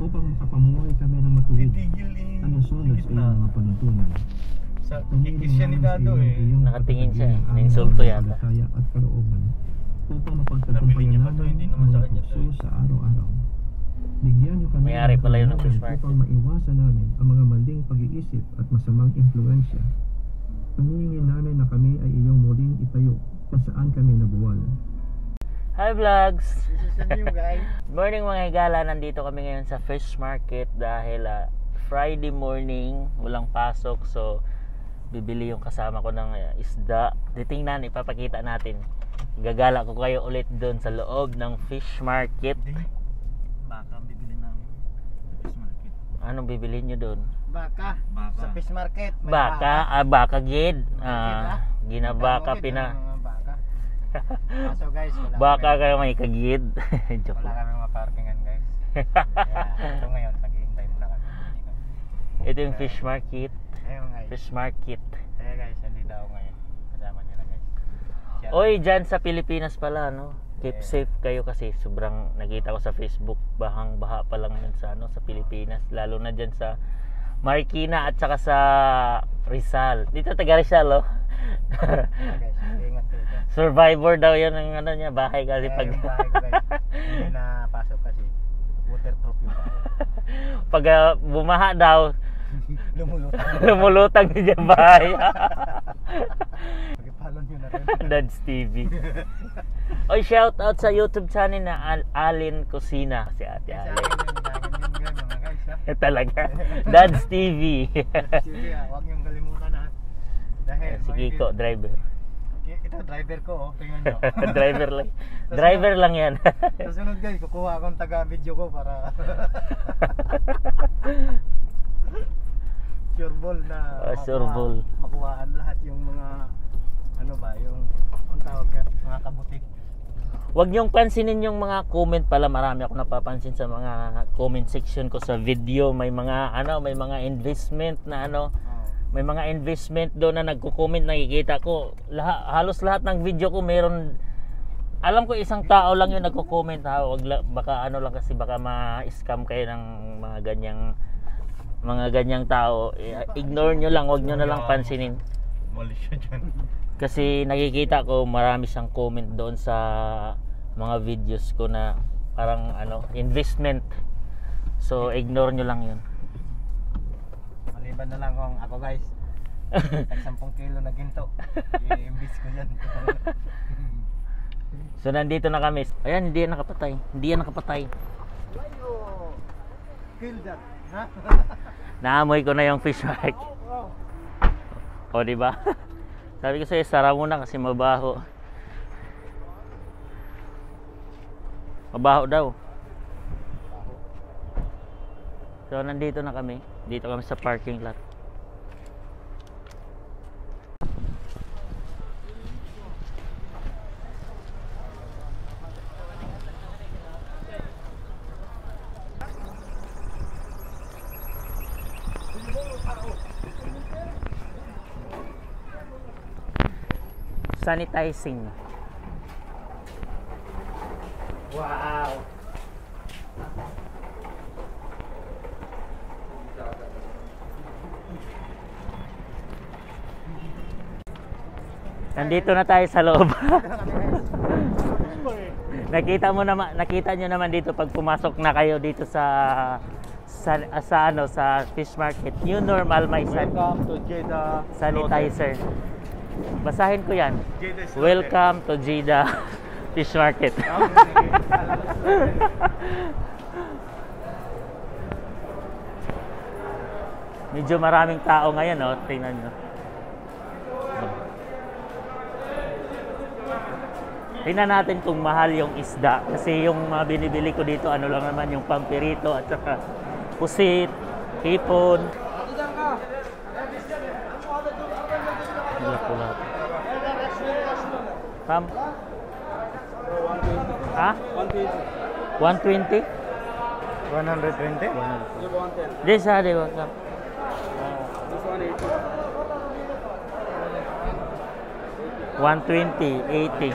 upang makapamuhay kami ng matuwid. Titigil Ano sunod sa iyong mga panuntunan? Sa Christianidado Nakatingin siya eh. Nainsulto yata. At kalooban upang Nabili mapagtagumpayan niya pa to, namin hindi ang naman sa mga kanya to tukso eh. sa araw-araw. Bigyan niyo kami May-ari pala yun ng fish kaalaman market. upang maiwasan namin ang mga maling pag-iisip at masamang impluensya. Hinihingin namin na kami ay iyong muling itayo kung saan kami nabuwal. Hi vlogs! This is the new guy. Good morning mga higala, nandito kami ngayon sa fish market dahil Friday morning, walang pasok, so bibili yung kasama ko ng isda. Titingnan, ipapakita natin. Gagala ko kayo ulit doon sa loob ng fish market. Baka ang bibili namin sa fish market. Anong bibili nyo doon? Baka. Sa fish market. May Baka, baka gid. Baka. Ginabaka Baka. pina. Baka. So guys, wala Baka kami, kayo may kagid. Joke wala lang. kami maparkingan guys. Kaya ito ngayon, naghihintay muna kami. Ito yung fish market. Ayun guys. Fish market. Kaya guys, nandito ako ngayon. Kasama nila guys. Oy, dyan sa Pilipinas pala, no? Keep Yeah. safe kayo kasi sobrang nakita ko sa Facebook, bahang baha pa lang yun sa sa Pilipinas, lalo na dyan sa Marikina at saka sa Rizal. Dito taga Rizal, oh. Guys, ingat kayo dyan. Survivor daw yun ng niya, bahay kasi Kaya pag yung bahay ko guys, hindi napasok kasi waterproof yung bahay. pag bumaha daw, Lumulutang. lumulutang niya bahay. Pag-follow nyo na rin. Dads TV. Oy, shout out sa YouTube channel na Alin Kusina. Si Ate Sa Alin. akin yun mga guys ha. Talaga. Dads TV. Sige huwag niyong kalimutan ha. Dahil Si Kiko, driver. ito driver ko oh, tingnan nyo. Driver lang. Driver lang yan. Susunod guys, kukuha akong taga-video ko para sureball na Sureball. makuhaan lahat yung mga ano ba, yung ang tawag yan, mga kabutik. Huwag niyong pansinin yung mga comment pala. Marami ako napapansin sa mga comment section ko sa video. May mga may mga investment na may mga investment doon na nagko-comment, nakikita ko. Halos lahat ng video ko meron. Alam ko isang tao lang yung nagko-comment ha. Baka lang kasi baka ma-scam kayo ng mga ganyang tao. Ignore nyo lang, wag nyo na lang pansinin. Mali siya dyan. Kasi nakikita ko marami siyang comment doon sa mga videos ko na parang investment. So ignore nyo lang yun. Maliban na lang kung ako guys, tag 10 kilo na ginto, i-invest ko yan. So nandito na kami. Ayan, hindi yan nakapatay. Hindi yan nakapatay. Why you kill that? Ha? Naamoy ko na yung fish market. O, di ba? Sabi ko sa'yo, sara muna kasi mabaho. Mabaho daw. So nandito na kami. Dito kami sa parking lot. Sanitizing. Wow. Nandito na tayo sa loob. Nakita nyo naman dito pag pumasok na kayo dito sa fish market. New normal, may Welcome to Jeddah sanitizer. Basahin ko yan. Jeddah Slaughter. Welcome to Jeddah Fish Market. Medyo maraming tao ngayon, no? Tingnan nyo. Tingnan natin kung mahal yung isda. Kasi yung mga binibili ko dito, ano lang naman, yung pampirito at saka pusit, hipon. Lahat. Pam? Ha? 120? 120? This are the one. This one 80. 120, 80.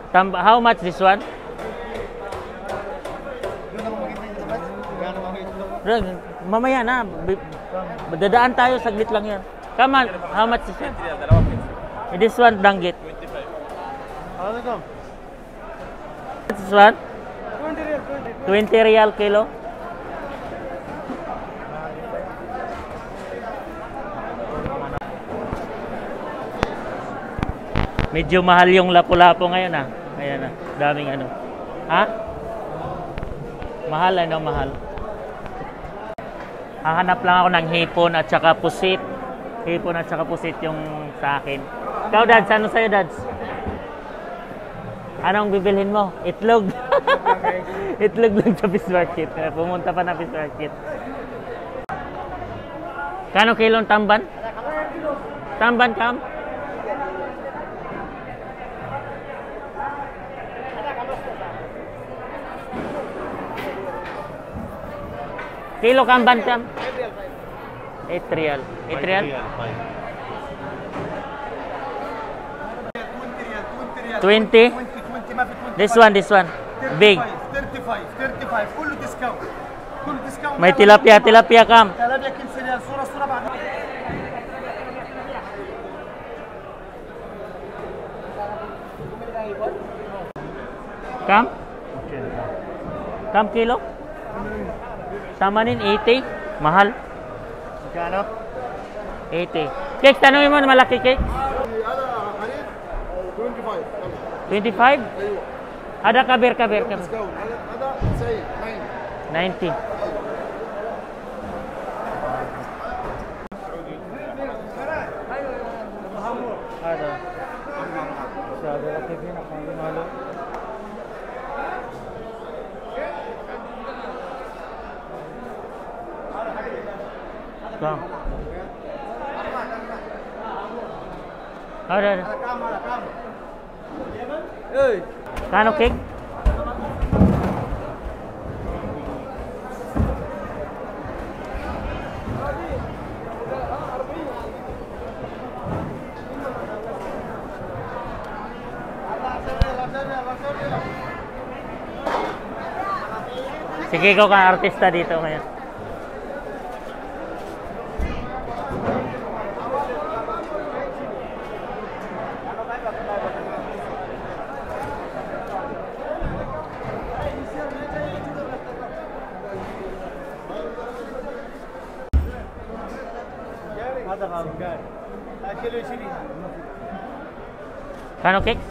How much this one? Doon ako makita yung labas. Gano'n ako itlog. Bro, mamaya na. Dadaan tayo, saglit lang yan. Come on, how much is it? This one, danggit. Ano ito? This one? 20 real, 20 real kilo. Medyo mahal yung lapu-lapu ngayon ah. Ayan ah, daming ano. Ha? Mahal ano, mahal. Hahanap lang ako ng hipon at saka pusit. Hipon at saka pusit yung sa akin. Ikaw, Dads, ano sa'yo, Dads? Anong bibilhin mo? Itlog. Itlog lang sa fish market. Pumunta pa na fish market. Kano kilong tamban? Tamban, Kam? Kilo kamban, Kam? 8 real. 8 real? 20? 20 ما في 20. This one. Big. 35 كله ديسكاونت. كله ديسكاونت. May tilapia, Kam. تلابيا كل سريال صورة بعد. Kam? Kam kilo? Tamanin 80. Mahal. Magkano? 80. Cake, tanongin mo na malaki cake. هذا حليب 25 25? ايوه Ada kabir. ديسكاونت هذا 90 90. Ada. Masyado laki pinakamalo. Kam. Ada. Kano cake? Sige, ikaw kang artista dito ngayon. هذا غامقان. كيلو 20. Kano cake?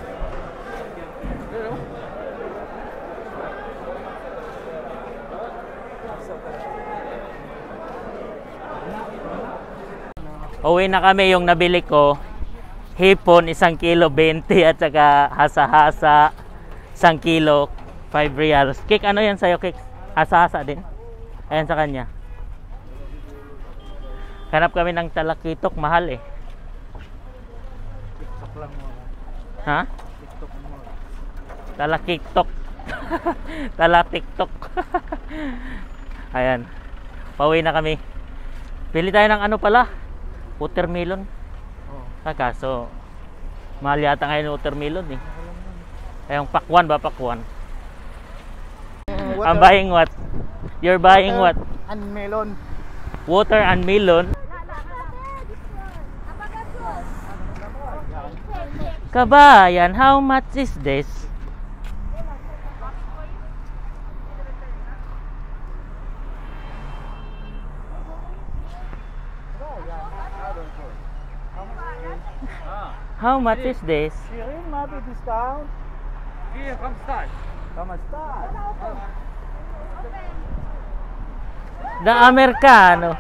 Uwi na kami, yung nabili ko hipon 1 kilo 20 at saka hasa-hasa 1 kilo 5 reals. Cake, ano yan sa'yo, cake? Hasa-hasa din. Ayan sa kanya. Hanap kami ng talakitok, mahal eh. TikTok lang mo. Ha? TikTok mo. Talakitok. Talatiktok. Ayan. Pauwi na kami. Pili tayo ng ano pala? Watermelon. Oh. Kaso mahal yata ngayon watermelon eh. Ayong pakwan ba, pakwan? I'm buying what? You're buying what? And melon. Water and melon. Kabayan, how much is this? How much is this? Shirin, mabi discount. Here, come start. Kamusta? The Americano.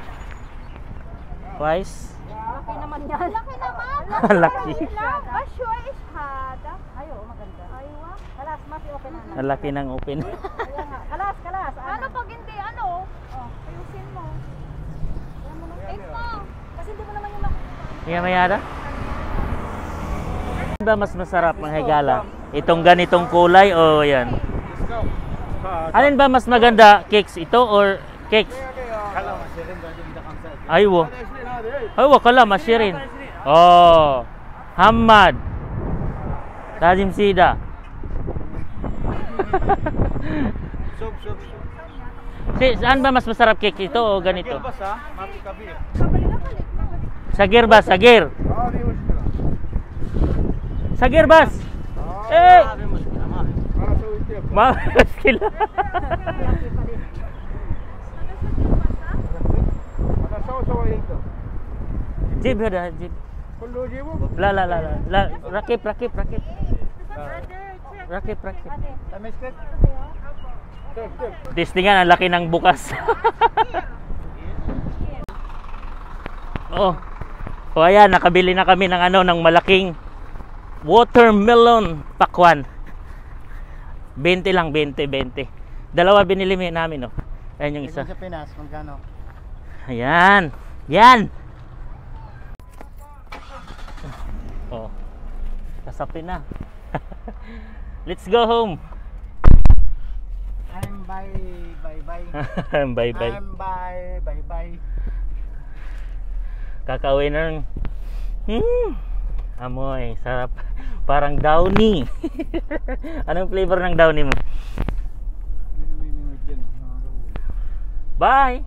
Twice. Laki naman yan. Laki naman. Laki. Basyo is hada. Ayo, maganda. Aywa. Kalas, mati open na. Ang laki ng open. Kalas. Ano pag hindi, ano? Oh, ayusin mo. Take mo. Kasi hindi mo naman yung Kaya mayada? Ano ba mas masarap mga higala? Itong ganitong kulay o yan? Alin ba mas maganda? Cakes ito or cakes? Kala mo, Shirin, dahil hindi kang sa. Aywo. Aywo kala masirin. Oh. Hamad. Lazim sida. Soup. Saan ba mas masarap cake ito o ganito? Bas ha? Mati kabir. Sagir bas, sagir. ما في مشكله Sagir bas. Eh, انا اسوي كيف maskil. انا سوي انت Jeep ada, jeep. كله جيبه La, rakip. Rakip. Tamisket. Testingan, ang laki ng bukas. Oh. O ayan, nakabili na kami ng ng malaking watermelon pakwan. 20 lang, 20. Dalawa binili namin, oh. Ayan yung isa. Sa Pinas, magkano? Ayan. Yan. Oh. Kasapin na. Let's go home. I'm bye. Bye. I'm bye. Kakauwi na. Amoy, sarap. Parang downy. Anong flavor ng downy mo? Bye.